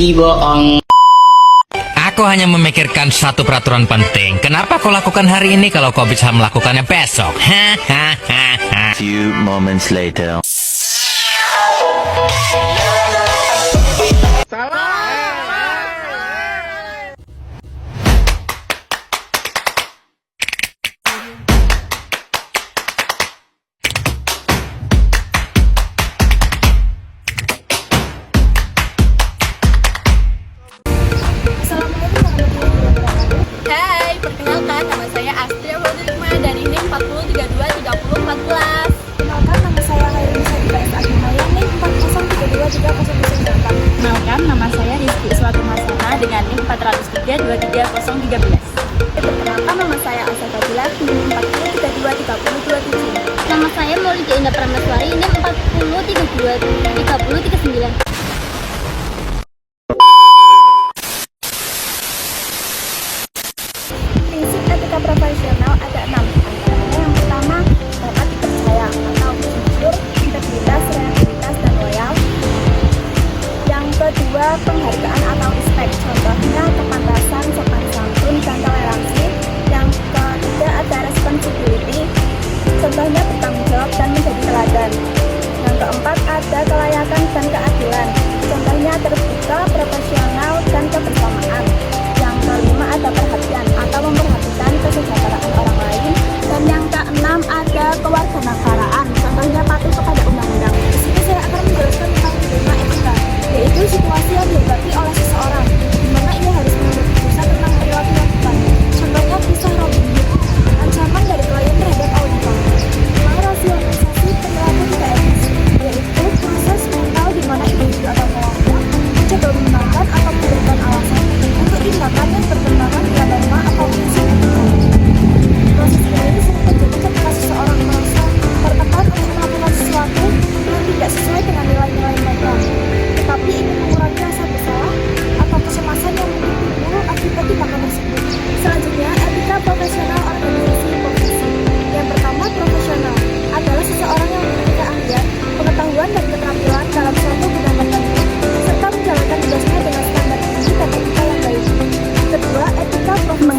bohong. Aku hanya memikirkan satu peraturan penting. Kenapa kau lakukan hari ini kalau kau bisa melakukannya besok? Hahaha. Few moments later. Hai, perkenalkan nama saya Astria Waldrikma dari NIM 40323014. Kenalkan, nama saya Hayri Sadika S. Agimaya, NIM 40323008. Kenalkan, nama saya Rizky Iswatu Masana dengan NIM 403-23013. Perkenalkan, nama saya Asa Fadila, NIM 40323027. Nama saya Maulida Indah Prameswari, NIM 40323039. Prinsip etika profesional ada 6. Antaranya yang pertama, dapat dipercaya atau jujur, integritas, reliabilitas, dan loyal. Yang kedua, penghargaan atau respect. Contohnya kepantasan, sopan santun, dan toleransi. Yang ketiga ada responsibility. Contohnya bertanggung jawab dan menjadi teladan. Yang keempat ada kelayakan dan keadilan. Contohnya terbuka, profesional, dan kebersamaan. Yang kelima ada perhatian atau memperhatikan kesejahteraan orang lain. Dan yang keenam ada kewarganegaraan. Contohnya patuh kepada undang-undang. Di sini saya akan menjelaskan tentang dilema etika, yaitu situasi yang dihadapi oleh seseorang, di mana ia harus mengambil keputusan tentang perilaku yang tepat. Contohnya kisah Robin Hood, ancaman dari klien terhadap auditor. Rasionalisasi perilaku tidak etis, yaitu proses mental di mana individu atau kelompok mencoba menenangkan atau memberikan alasan untuk tindakan yang bertentangan dengan norma atau prinsip etika. Proses ini sering terjadi ketika seseorang merasa tertekan untuk melakukan sesuatu yang tidak sesuai dengan nilai-nilai mereka, tetapi ingin mengurangi rasa bersalah atau kecemasan yang mungkin timbul akibat tindakan tersebut. Selanjutnya, etika profesional organisasi profesi. Yang pertama, profesional adalah seseorang yang memiliki keahlian, pengetahuan, dan keterampilan dalam suatu bidang tertentu, serta menjalankan tugasnya dengan standar tinggi dan etika yang baik. Kedua, etika profesi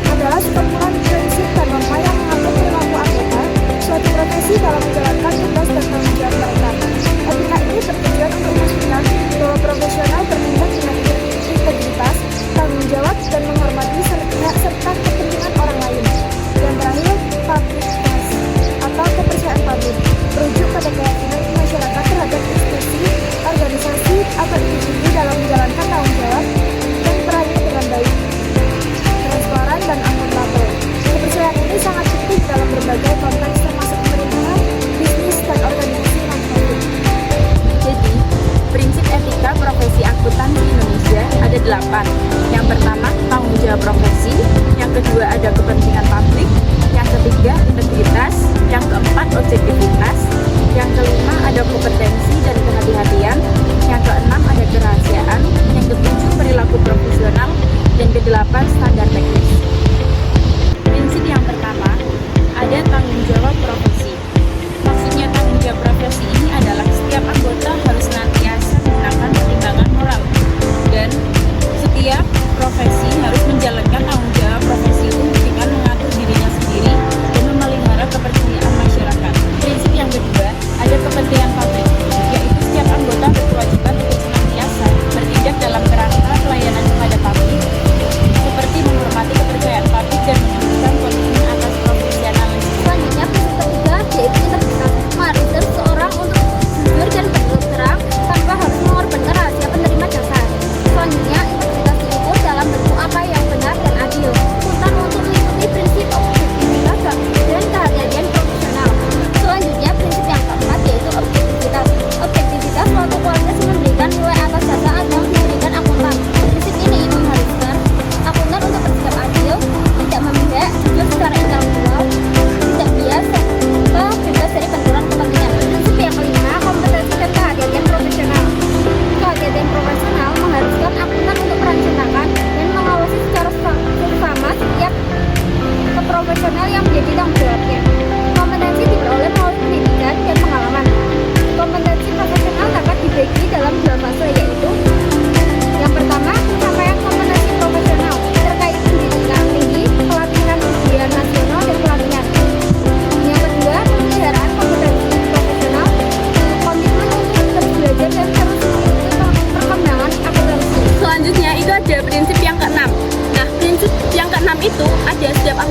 adalah sekumpulan prinsip dan norma yang mengatur perilaku anggota suatu profesi dalam menjalankan tugas dan tanggung jawab mereka. Etika ini bertujuan untuk memastikan bahwa profesional bertindak dengan integritas, tanggung jawab, dan menghormati serta kepentingan orang lain. Yang terakhir, public trust atau kepercayaan publik merujuk pada keyakinan masyarakat terhadap institusi, organisasi, atau individu dalam menjalankan tanggung jawab dan perannya dengan baik, transparan, dan akuntabel. Kepercayaan ini sangat penting dalam berbagai konteks termasuk pemerintahan, bisnis, dan organisasi non-profit. Jadi, prinsip etika profesi akuntan di Indonesia ada 8. Yang pertama, tanggung jawab profesi. Yang kedua, ada kepentingan publik. Yang ketiga, integritas. Yang keempat, objektivitas. Yang kelima, ada kompetensi dan kehati-hatian. Yang keenam, ada kerahasiaan. Yang ketujuh, perilaku profesional. Dan kedelapan, standar teknis. Prinsip yang pertama, ada tanggung jawab profesi. Maksudnya tanggung jawab profesi ini adalah setiap anggota harus senantiasa menggunakan pertimbangan moral, dan setiap profesi harus menjalankan tanggung jawab profesi itu dengan mengatur dirinya sendiri dan memelihara kepercayaan masyarakat. Prinsip yang kedua, ada kepentingan publik, yaitu setiap anggota berkewajiban untuk senantiasa bertindak dalam kerangka pelayanan kepada publik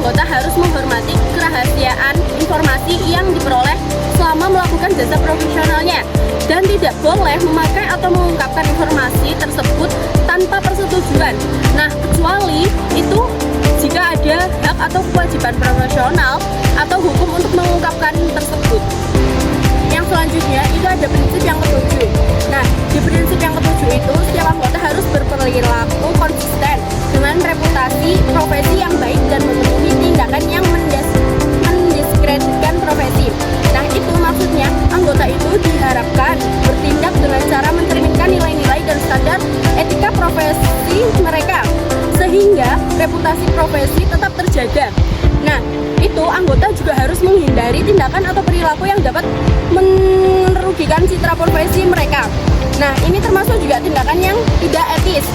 anggota harus menghormati kerahasiaan informasi yang diperoleh selama melakukan jasa profesionalnya dan tidak boleh memakai atau mengungkapkan informasi tersebut tanpa persetujuan. Nah, kecuali itu jika ada hak atau kewajiban profesional atau hukum untuk mengungkapkan tersebut. Yang selanjutnya itu ada prinsip yang ketujuh. Nah, di prinsip yang ketujuh itu setiap anggota harus berperilaku konsisten dengan reputasi profesi yang baik dan memenuhi tindakan yang mendiskreditkan profesi. Nah, itu maksudnya anggota itu diharapkan bertindak dengan cara mencerminkan nilai-nilai dan standar etika profesi mereka sehingga reputasi profesi tetap terjaga. Nah, itu anggota juga harus menghindari tindakan atau perilaku yang dapat merugikan citra profesi mereka. Nah, ini termasuk juga tindakan yang tidak etis,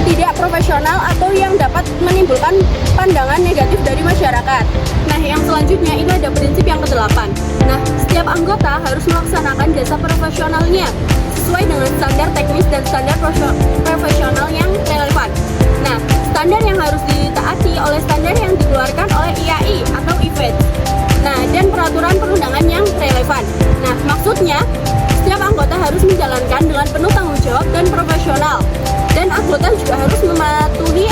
tidak profesional, atau yang dapat menimbulkan pandangan negatif dari masyarakat. Nah, yang selanjutnya itu ada prinsip yang ke-8. Nah, setiap anggota harus melaksanakan jasa profesionalnya sesuai dengan standar teknis dan standar profesional yang relevan. Nah, standar yang harus ditaati oleh standar yang dikeluarkan oleh IAI atau IVET. Nah, dan peraturan perundangan yang relevan. Nah, maksudnya setiap anggota harus menjalankan dengan penuh tanggung jawab dan profesional. Dan anggota juga harus mematuhi